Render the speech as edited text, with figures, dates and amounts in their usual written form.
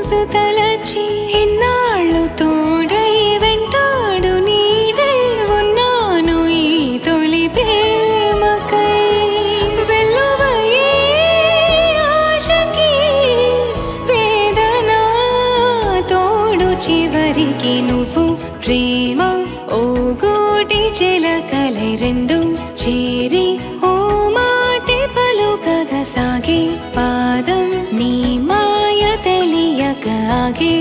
రోజు తలచి ఇన్నాళ్ళు తోడై వెంటాడు నీడై ఉన్నాను ఈ తొలి ప్రేమకై వెల్లువయే ఆశకి వేదన తోడు చివరికి నువ్వు ప్రేమ ఓ గూటి చిలకలై రెండు చేరి ఓ మాటే పలుకగా సాగే పాదం నీ మాయ తెలియక ఆగే